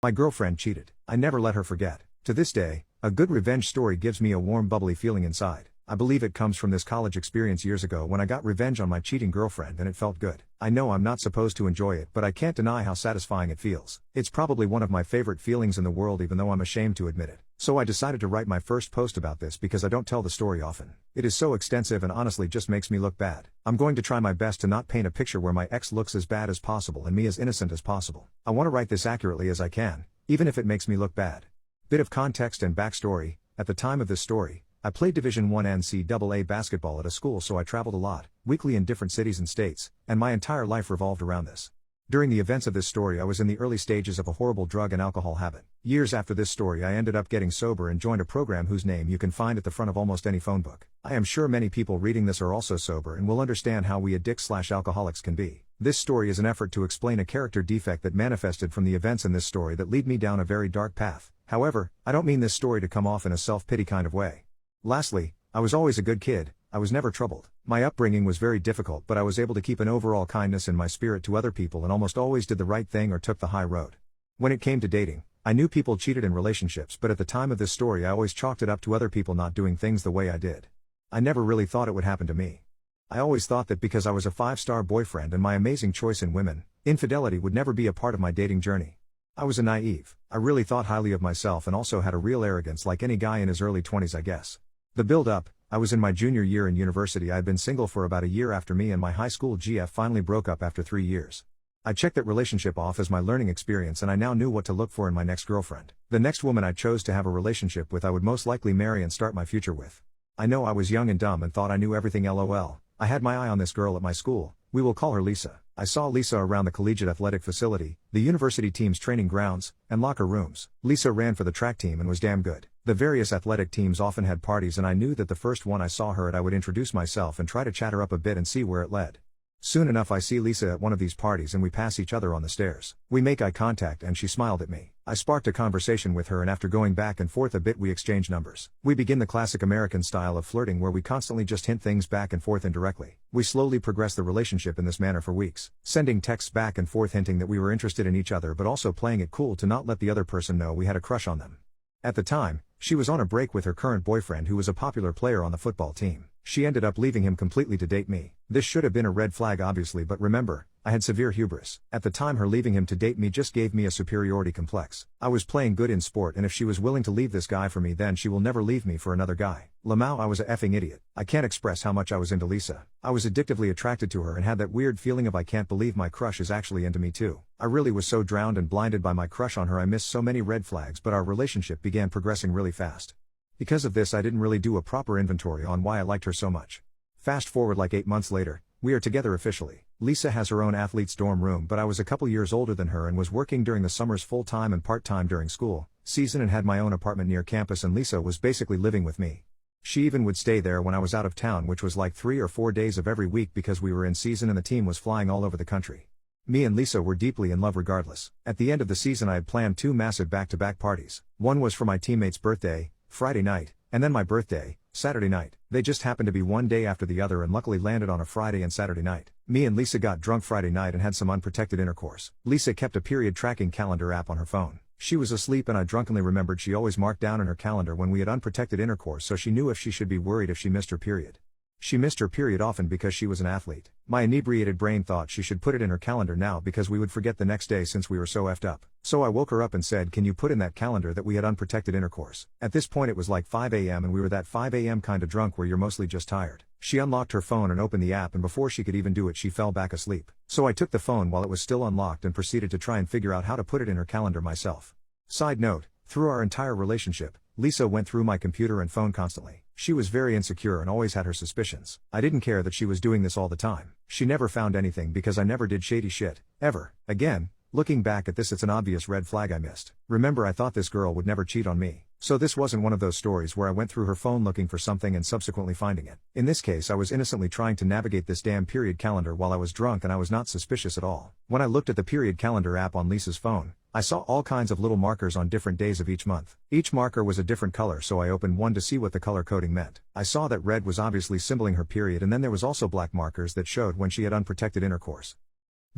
My girlfriend cheated. I never let her forget. To this day, a good revenge story gives me a warm bubbly feeling inside. I believe it comes from this college experience years ago when I got revenge on my cheating girlfriend and it felt good. I know I'm not supposed to enjoy it, but I can't deny how satisfying it feels. It's probably one of my favorite feelings in the world, even though I'm ashamed to admit it. So I decided to write my first post about this because I don't tell the story often. It is so extensive and honestly just makes me look bad. I'm going to try my best to not paint a picture where my ex looks as bad as possible and me as innocent as possible. I want to write this accurately as I can, even if it makes me look bad. Bit of context and backstory: at the time of this story, I played Division I NCAA basketball at a school, so I traveled a lot, weekly in different cities and states, and my entire life revolved around this. During the events of this story I was in the early stages of a horrible drug and alcohol habit. Years after this story I ended up getting sober and joined a program whose name you can find at the front of almost any phone book. I am sure many people reading this are also sober and will understand how we addicts/alcoholics can be. This story is an effort to explain a character defect that manifested from the events in this story that lead me down a very dark path. However, I don't mean this story to come off in a self-pity kind of way. Lastly, I was always a good kid. I was never troubled. My upbringing was very difficult, but I was able to keep an overall kindness in my spirit to other people and almost always did the right thing or took the high road. When it came to dating, I knew people cheated in relationships, but at the time of this story I always chalked it up to other people not doing things the way I did. I never really thought it would happen to me. I always thought that because I was a 5-star boyfriend and my amazing choice in women, infidelity would never be a part of my dating journey. I was a naive. I really thought highly of myself and also had a real arrogance like any guy in his early 20s, I guess. The build-up: I was in my junior year in university. I had been single for about a year after me and my high school GF finally broke up after 3 years. I checked that relationship off as my learning experience and I now knew what to look for in my next girlfriend. The next woman I chose to have a relationship with I would most likely marry and start my future with. I know I was young and dumb and thought I knew everything. LOL. I had my eye on this girl at my school. We will call her Lisa. I saw Lisa around the collegiate athletic facility, the university team's training grounds, and locker rooms. Lisa ran for the track team and was damn good. The various athletic teams often had parties and I knew that the first one I saw her at I would introduce myself and try to chat her up a bit and see where it led. Soon enough I see Lisa at one of these parties and we pass each other on the stairs. We make eye contact and she smiled at me. I sparked a conversation with her and after going back and forth a bit we exchange numbers. We begin the classic American style of flirting where we constantly just hint things back and forth indirectly. We slowly progress the relationship in this manner for weeks, sending texts back and forth hinting that we were interested in each other but also playing it cool to not let the other person know we had a crush on them. At the time, she was on a break with her current boyfriend who was a popular player on the football team. She ended up leaving him completely to date me. This should have been a red flag obviously, but remember, I had severe hubris. At the time her leaving him to date me just gave me a superiority complex. I was playing good in sport and if she was willing to leave this guy for me then she will never leave me for another guy. Lamau, I was a effing idiot. I can't express how much I was into Lisa. I was addictively attracted to her and had that weird feeling of I can't believe my crush is actually into me too. I really was so drowned and blinded by my crush on her I missed so many red flags, but our relationship began progressing really fast. Because of this I didn't really do a proper inventory on why I liked her so much. Fast forward like 8 months later, we are together officially. Lisa has her own athlete's dorm room, but I was a couple years older than her and was working during the summers full-time and part-time during school season and had my own apartment near campus, and Lisa was basically living with me. She even would stay there when I was out of town, which was like 3 or 4 days of every week because we were in season and the team was flying all over the country. Me and Lisa were deeply in love regardless. At the end of the season I had planned 2 massive back-to-back parties. One was for my teammate's birthday, Friday night, and then my birthday, Saturday night. They just happened to be one day after the other and luckily landed on a Friday and Saturday night. Me and Lisa got drunk Friday night and had some unprotected intercourse. Lisa kept a period tracking calendar app on her phone. She was asleep and I drunkenly remembered she always marked down in her calendar when we had unprotected intercourse, so she knew if she should be worried if she missed her period. She missed her period often because she was an athlete. My inebriated brain thought she should put it in her calendar now because we would forget the next day since we were so effed up. So I woke her up and said, "Can you put in that calendar that we had unprotected intercourse?" At this point it was like 5 a.m. and we were that 5 a.m. kinda drunk where you're mostly just tired. She unlocked her phone and opened the app, and before she could even do it she fell back asleep. So I took the phone while it was still unlocked and proceeded to try and figure out how to put it in her calendar myself. Side note, through our entire relationship, Lisa went through my computer and phone constantly. She was very insecure and always had her suspicions. I didn't care that she was doing this all the time. She never found anything because I never did shady shit, ever. Again, looking back at this it's an obvious red flag I missed. Remember, I thought this girl would never cheat on me. So this wasn't one of those stories where I went through her phone looking for something and subsequently finding it. In this case I was innocently trying to navigate this damn period calendar while I was drunk and I was not suspicious at all. When I looked at the period calendar app on Lisa's phone, I saw all kinds of little markers on different days of each month. Each marker was a different color, so I opened one to see what the color coding meant. I saw that red was obviously symboling her period, and then there was also black markers that showed when she had unprotected intercourse.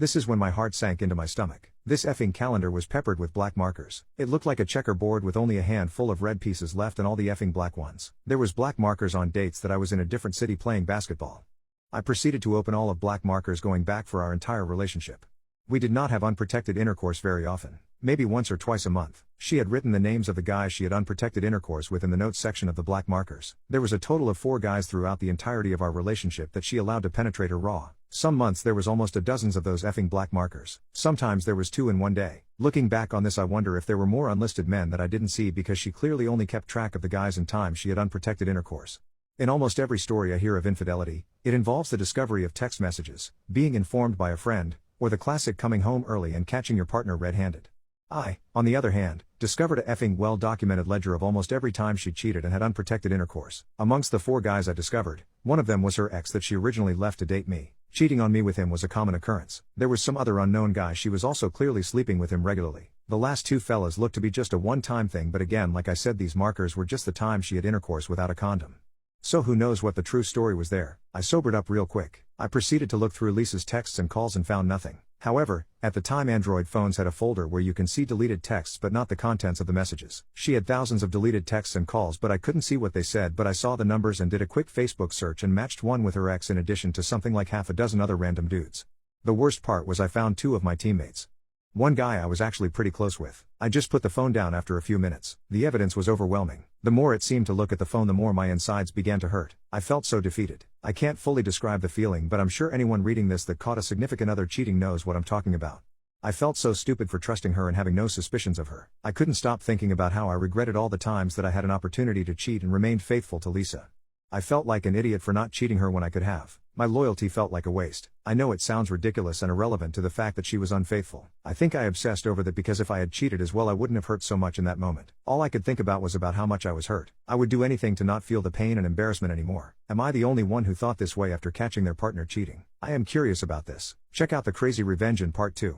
This is when my heart sank into my stomach. This effing calendar was peppered with black markers. It looked like a checkerboard with only a handful of red pieces left and all the effing black ones. There was black markers on dates that I was in a different city playing basketball. I proceeded to open all of black markers going back for our entire relationship. We did not have unprotected intercourse very often, maybe once or twice a month. She had written the names of the guys she had unprotected intercourse with in the notes section of the black markers. There was a total of 4 guys throughout the entirety of our relationship that she allowed to penetrate her raw. Some months there was almost a dozen of those effing black markers. Sometimes there was 2 in one day. Looking back on this, I wonder if there were more unlisted men that I didn't see because she clearly only kept track of the guys and times she had unprotected intercourse. In almost every story I hear of infidelity, it involves the discovery of text messages, being informed by a friend, or the classic coming home early and catching your partner red-handed. I, on the other hand, discovered a effing well-documented ledger of almost every time she cheated and had unprotected intercourse. Amongst the 4 guys I discovered, one of them was her ex that she originally left to date me. Cheating on me with him was a common occurrence. There was some other unknown guy she was also clearly sleeping with him regularly. The last 2 fellas looked to be just a one-time thing, but again, like I said, these markers were just the time she had intercourse without a condom. So who knows what the true story was there. I sobered up real quick. I proceeded to look through Lisa's texts and calls and found nothing. However, at the time Android phones had a folder where you can see deleted texts but not the contents of the messages. She had thousands of deleted texts and calls, but I couldn't see what they said, but I saw the numbers and did a quick Facebook search and matched one with her ex in addition to something like half a dozen other random dudes. The worst part was I found 2 of my teammates. One guy I was actually pretty close with. I just put the phone down after a few minutes. The evidence was overwhelming. The more it seemed to look at the phone, the more my insides began to hurt. I felt so defeated. I can't fully describe the feeling, but I'm sure anyone reading this that caught a significant other cheating knows what I'm talking about. I felt so stupid for trusting her and having no suspicions of her. I couldn't stop thinking about how I regretted all the times that I had an opportunity to cheat and remained faithful to Lisa. I felt like an idiot for not cheating her when I could have. My loyalty felt like a waste. I know it sounds ridiculous and irrelevant to the fact that she was unfaithful. I think I obsessed over that because if I had cheated as well, I wouldn't have hurt so much in that moment. All I could think about was about how much I was hurt. I would do anything to not feel the pain and embarrassment anymore. Am I the only one who thought this way after catching their partner cheating? I am curious about this. Check out the crazy revenge in part 2.